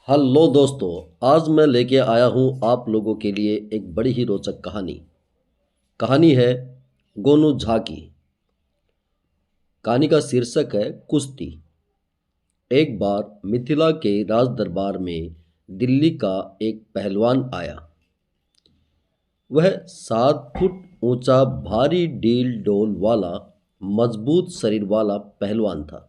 Hello दोस्तों। आज मैं लेके आया हूँ आप लोगों के लिए एक बड़ी ही रोचक कहानी। कहानी है गोनू झा की। कहानी का शीर्षक है कुश्ती। एक बार मिथिला के राज दरबार में दिल्ली का एक पहलवान आया। वह 7 फुट ऊंचा भारी डील डोल वाला मजबूत शरीर वाला पहलवान था,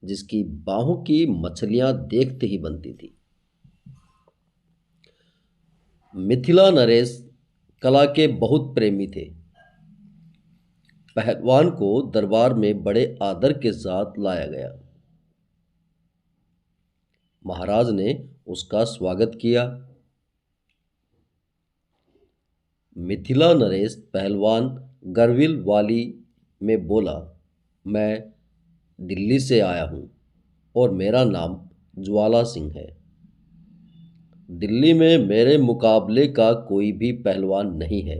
जिसकी बाहों की मछलियां देखते ही बनती थी। मिथिला नरेश कला के बहुत प्रेमी थे। पहलवान को दरबार में बड़े आदर के साथ लाया गया। महाराज ने उसका स्वागत किया। मिथिला नरेश पहलवान गरविल वाली में बोला, मैं दिल्ली से आया हूँ और मेरा नाम ज्वाला सिंह है। दिल्ली में मेरे मुकाबले का कोई भी पहलवान नहीं है।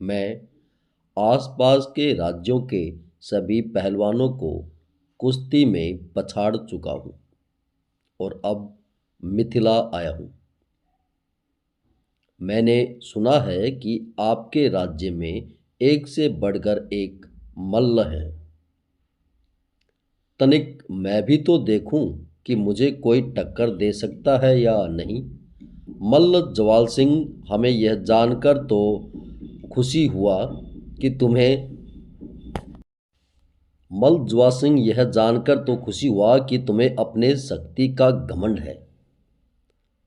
मैं आसपास के राज्यों के सभी पहलवानों को कुश्ती में पछाड़ चुका हूँ और अब मिथिला आया हूँ। मैंने सुना है कि आपके राज्य में एक से बढ़कर एक मल्ल है। तनिक मैं भी तो देखूं कि मुझे कोई टक्कर दे सकता है या नहीं। मल्ल जवाल सिंह, हमें यह जानकर तो खुशी हुआ कि तुम्हें मल्ल सिंह, यह जानकर तो खुशी हुआ कि तुम्हें अपने शक्ति का घमंड है।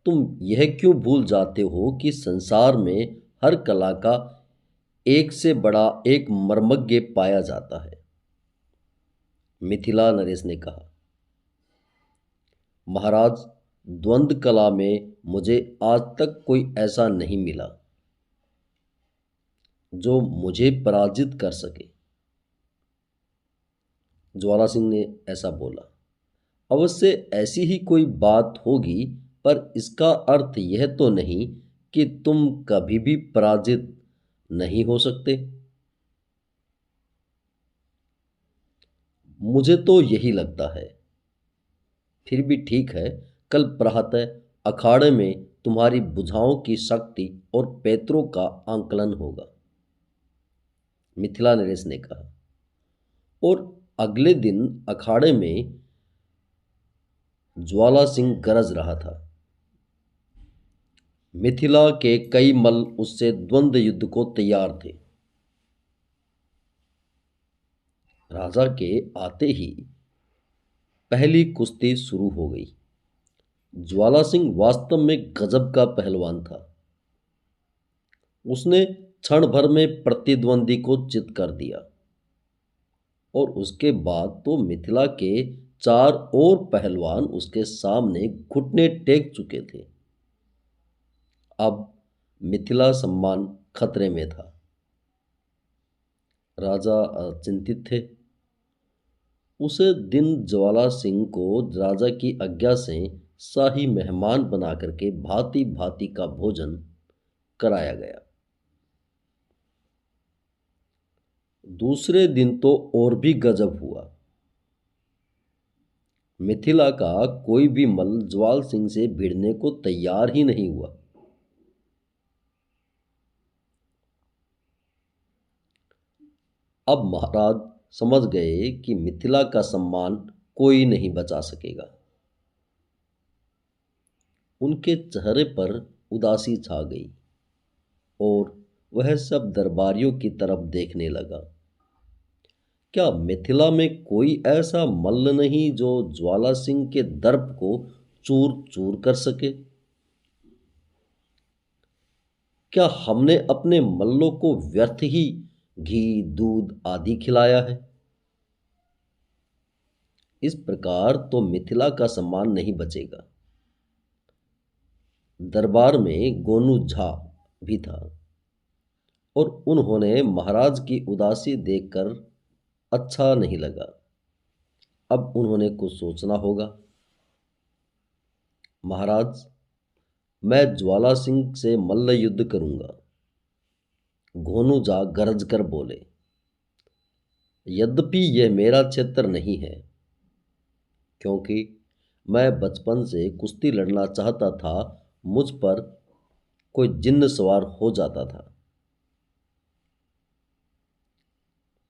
तुम यह क्यों भूल जाते हो कि संसार में हर कला का एक से बड़ा एक मर्मज्ञ पाया जाता है। मिथिला नरेश ने कहा, महाराज, द्वंद्व कला में मुझे आज तक कोई ऐसा नहीं मिला जो मुझे पराजित कर सके। ज्वाला सिंह ने ऐसा बोला, अवश्य ऐसी ही कोई बात होगी, पर इसका अर्थ यह तो नहीं कि तुम कभी भी पराजित नहीं हो सकते। मुझे तो यही लगता है। फिर भी ठीक है, कल प्रातः अखाड़े में तुम्हारी भुजाओं की शक्ति और पैतरों का आंकलन होगा। मिथिला नरेश ने कहा। और अगले दिन अखाड़े में ज्वाला सिंह गरज रहा था। मिथिला के कई मल्ल उससे द्वंद्व युद्ध को तैयार थे। राजा के आते ही पहली कुश्ती शुरू हो गई। ज्वाला सिंह वास्तव में गजब का पहलवान था। उसने क्षण भर में प्रतिद्वंदी को चित कर दिया और उसके बाद तो मिथिला के 4 और पहलवान उसके सामने घुटने टेक चुके थे। अब मिथिला सम्मान खतरे में था। राजा चिंतित थे। उस दिन ज्वाला सिंह को राजा की आज्ञा से शाही मेहमान बना करके भांति भांति का भोजन कराया गया। दूसरे दिन तो और भी गजब हुआ। मिथिला का कोई भी मल्ल ज्वाल सिंह से भिड़ने को तैयार ही नहीं हुआ। अब महाराज समझ गए कि मिथिला का सम्मान कोई नहीं बचा सकेगा। उनके चेहरे पर उदासी छा गई और वह सब दरबारियों की तरफ देखने लगा। क्या मिथिला में कोई ऐसा मल्ल नहीं जो ज्वाला सिंह के दर्प को चूर चूर कर सके? क्या हमने अपने मल्लों को व्यर्थ ही घी दूध आदि खिलाया है? इस प्रकार तो मिथिला का सम्मान नहीं बचेगा। दरबार में गोनू झा भी था और उन्होंने महाराज की उदासी देखकर अच्छा नहीं लगा। अब उन्होंने कुछ सोचना होगा। महाराज, मैं ज्वाला सिंह से मल्ल युद्ध करूंगा। गोनू झा गरज कर बोले, यद्यपि यह मेरा क्षेत्र नहीं है, क्योंकि मैं बचपन से कुश्ती लड़ना चाहता था। मुझ पर कोई जिन्न सवार हो जाता था।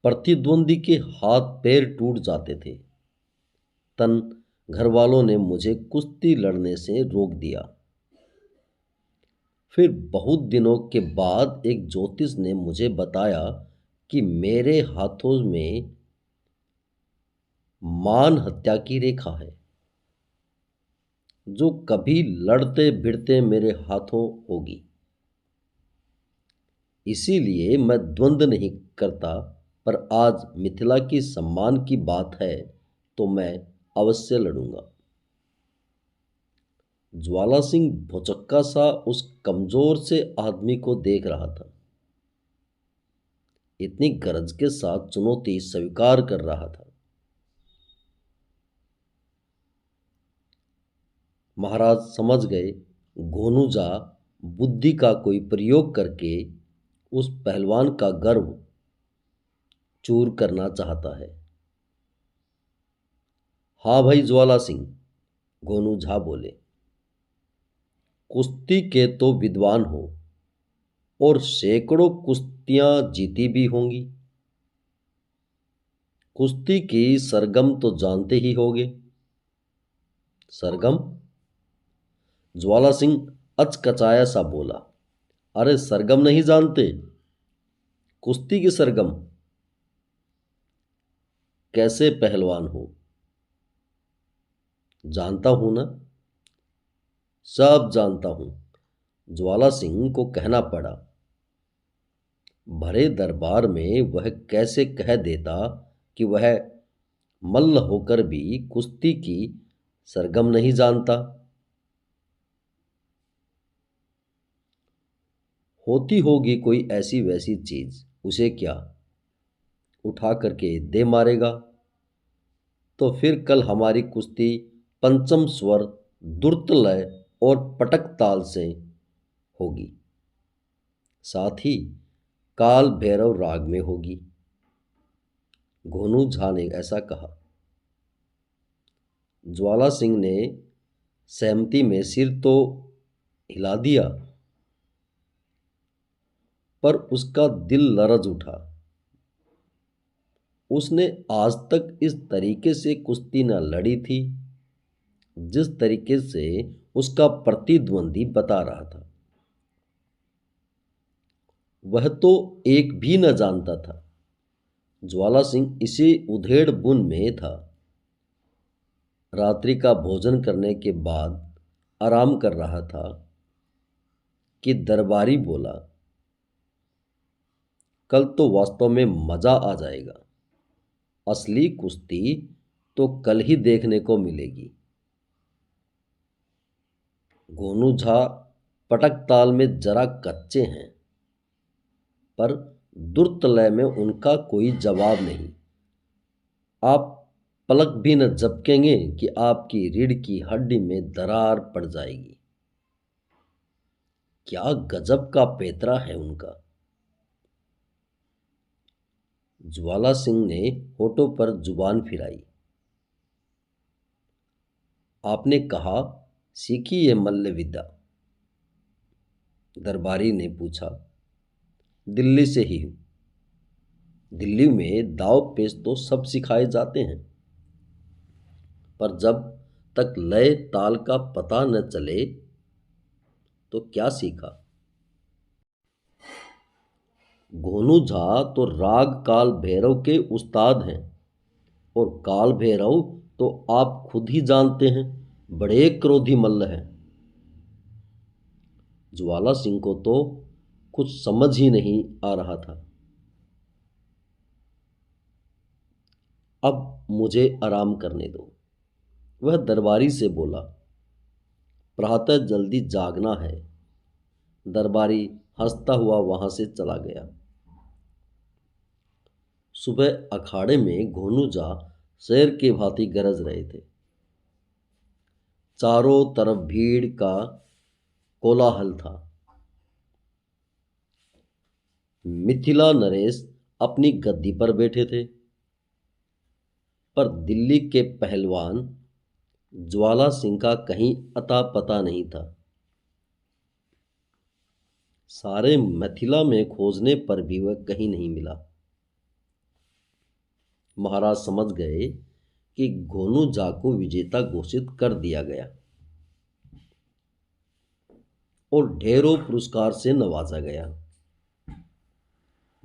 प्रतिद्वंदी के हाथ पैर टूट जाते थे। तन घर वालों ने मुझे कुश्ती लड़ने से रोक दिया। फिर बहुत दिनों के बाद एक ज्योतिष ने मुझे बताया कि मेरे हाथों में मान हत्या की रेखा है, जो कभी लड़ते भिड़ते मेरे हाथों होगी। इसीलिए मैं द्वंद्व नहीं करता। पर आज मिथिला की सम्मान की बात है तो मैं अवश्य लड़ूंगा। ज्वाला सिंह भौचक्का सा उस कमजोर से आदमी को देख रहा था। इतनी गरज के साथ चुनौती स्वीकार कर रहा था। महाराज समझ गए, गोनूजा बुद्धि का कोई प्रयोग करके उस पहलवान का गर्व चूर करना चाहता है। हाँ भाई ज्वाला सिंह, गोनू झा बोले, कुश्ती के तो विद्वान हो और सैकड़ों कुश्तियां जीती भी होंगी। कुश्ती की सरगम तो जानते ही होगे। सरगम? ज्वाला सिंह अचकचाया सा बोला, अरे सरगम नहीं जानते? कुश्ती की सरगम? कैसे पहलवान हो? जानता हूं ना, सब जानता हूं। ज्वाला सिंह को कहना पड़ा। भरे दरबार में वह कैसे कह देता कि वह मल्ल होकर भी कुश्ती की सरगम नहीं जानता। होती होगी कोई ऐसी वैसी चीज, उसे क्या उठा करके दे मारेगा। तो फिर कल हमारी कुश्ती पंचम स्वर, द्रुत लय और पटक ताल से होगी। साथ ही काल भैरव राग में होगी। घोनू झा ने ऐसा कहा। ज्वाला सिंह ने सहमति में सिर तो हिला दिया, पर उसका दिल लरज उठा। उसने आज तक इस तरीके से कुश्ती न लड़ी थी जिस तरीके से उसका प्रतिद्वंदी बता रहा था। वह तो एक भी न जानता था। ज्वाला सिंह इसी उधेड़ बुन में था। रात्रि का भोजन करने के बाद आराम कर रहा था कि दरबारी बोला, कल तो वास्तव में मजा आ जाएगा। असली कुश्ती तो कल ही देखने को मिलेगी। गोनू झा पटक ताल में जरा कच्चे हैं, पर द्रुत लय में उनका कोई जवाब नहीं। आप पलक भी न झपकेंगे कि आपकी रीढ़ की हड्डी में दरार पड़ जाएगी। क्या गजब का पेतरा है उनका। ज्वाला सिंह ने होठों पर जुबान फिराई। आपने कहा सीखी है मल्ल विद्या? दरबारी ने पूछा। दिल्ली से ही हूं। दिल्ली में दाव पेच तो सब सिखाए जाते हैं, पर जब तक लय ताल का पता न चले तो क्या सीखा। घोनू झा तो राग काल भैरव के उस्ताद हैं, और काल भैरव तो आप खुद ही जानते हैं, बड़े क्रोधी मल्ल हैं। ज्वाला सिंह को तो कुछ समझ ही नहीं आ रहा था। अब मुझे आराम करने दो, वह दरबारी से बोला। प्रातः जल्दी जागना है। दरबारी हंसता हुआ वहां से चला गया। सुबह अखाड़े में घोनूजा शेर के भांति गरज रहे थे। चारों तरफ भीड़ का कोलाहल था। मिथिला नरेश अपनी गद्दी पर बैठे थे, पर दिल्ली के पहलवान ज्वाला सिंह का कहीं अता पता नहीं था। सारे मिथिला में खोजने पर भी वह कहीं नहीं मिला। महाराज समझ गए कि घोनू झा को विजेता घोषित कर दिया गया और ढेरों पुरस्कार से नवाजा गया।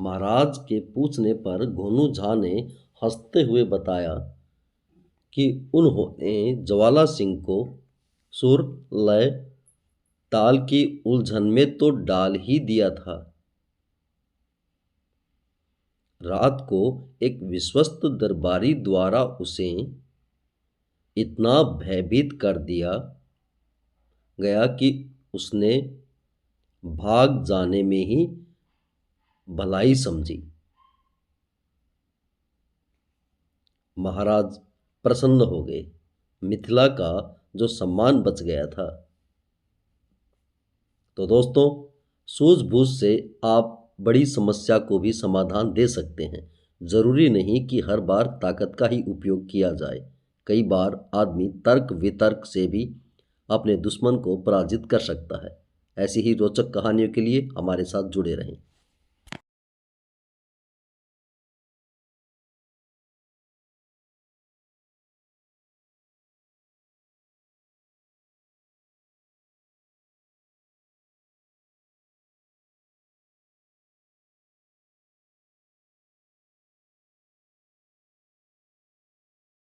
महाराज के पूछने पर घोनू झा ने हंसते हुए बताया कि उन्होंने ज्वाला सिंह को सुर, लय, ताल की उलझन में तो डाल ही दिया था। रात को एक विश्वस्त दरबारी द्वारा उसे इतना भयभीत कर दिया गया कि उसने भाग जाने में ही भलाई समझी। महाराज प्रसन्न हो गए। मिथिला का जो सम्मान बच गया था। तो दोस्तों, सूझबूझ से आप बड़ी समस्या को भी समाधान दे सकते हैं। ज़रूरी नहीं कि हर बार ताकत का ही उपयोग किया जाए। कई बार आदमी तर्क वितर्क से भी अपने दुश्मन को पराजित कर सकता है। ऐसी ही रोचक कहानियों के लिए हमारे साथ जुड़े रहें।